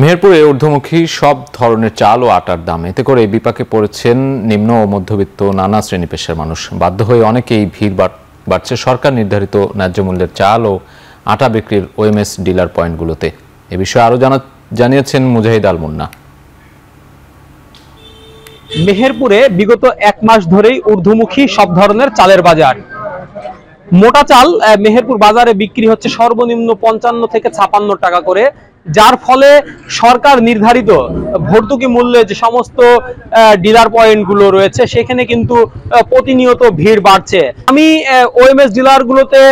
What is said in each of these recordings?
মেহেরপুরে ঊর্ধ্বমুখী সব ধরনের চাল ও আটার দাম, এতে করে বিপাকে পড়েছেন নিম্ন ও মধ্যবিত্ত নানা শ্রেণী পেশার মানুষ। বাধ্য হয়ে অনেকেই ভিড় বাড়ছে সরকার নির্ধারিত ন্যায্য মূল্যের চাল ও আটা বিক্রির ওএমএস ডিলার পয়েন্টগুলোতে। এ বিষয়ে আরো জানিয়েছেন মুজাহিদ আল মুন্না। মেহেরপুরে বিগত এক মাস ধরেই ঊর্ধ্বমুখী সব ধরনের চালের বাজার। মোটা চাল মেহেরপুর বাজারে বিক্রি হচ্ছে সর্বনিম্ন 55 থেকে 56 টাকা করে, যার ফলে সরকার নির্ধারিত ভর্তুকি মূল্যে যে সমস্ত ডিলার পয়েন্টগুলো রয়েছে সেখানে কিন্তু প্রতিনিয়ত ভিড় বাড়ছে। আমি ওএমএস ডিলারগুলোতে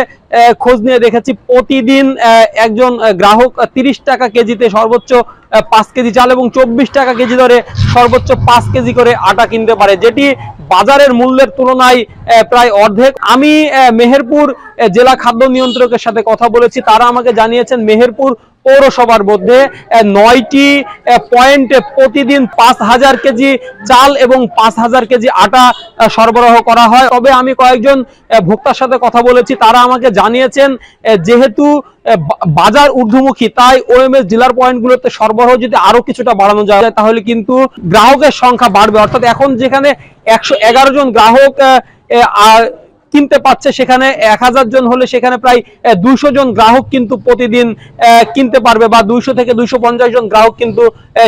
খোঁজ নিয়ে দেখেছি প্রতিদিন একজন গ্রাহক 30 টাকা কেজিতে সর্বোচ্চ 5 কেজি চাল এবং 24 টাকা কেজি ধরে সর্বোচ্চ 5 কেজি করে আটা কিনতে পারে, যেটি বাজারের মূল্যের তুলনায় প্রায় অর্ধেক। আমি মেহেরপুর জেলা খাদ্য নিয়ন্ত্রকের সাথে কথা বলেছি, তারা আমাকে জানিয়েছেন মেহেরপুর পৌরসভার মধ্যে 9টি পয়েন্টে প্রতিদিন 5000 কেজি চাল এবং 5000 কেজি আটা সরবরাহ করা হয়। তবে আমি কয়েকজন ভোক্তার সাথে কথা বলেছি, তারা আমাকে জানিয়েছেন যেহেতু বাজার ঊর্ধ্বমুখী তাই ওএমএস ডিলার পয়েন্টগুলোতে সরবরাহ যদি আরো কিছুটা বাড়ানো যায় তাহলে কিন্তু গ্রাহকের সংখ্যা বাড়বে। অর্থাৎ এখন যেখানে 111 জন গ্রাহক কিনতে পাচ্ছে সেখানে 1000 জন হলে সেখানে প্রায় 200 জন গ্রাহক কিন্তু প্রতিদিন কিনতে পারবে, বা 200 থেকে 250 জন গ্রাহক কিন্তু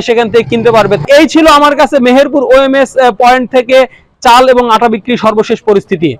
সেখান থেকে কিনতে পারবে। এই ছিল আমার কাছে মেহেরপুর ওএমএস পয়েন্ট থেকে চাল এবং আটা বিক্রির সর্বশেষ পরিস্থিতি।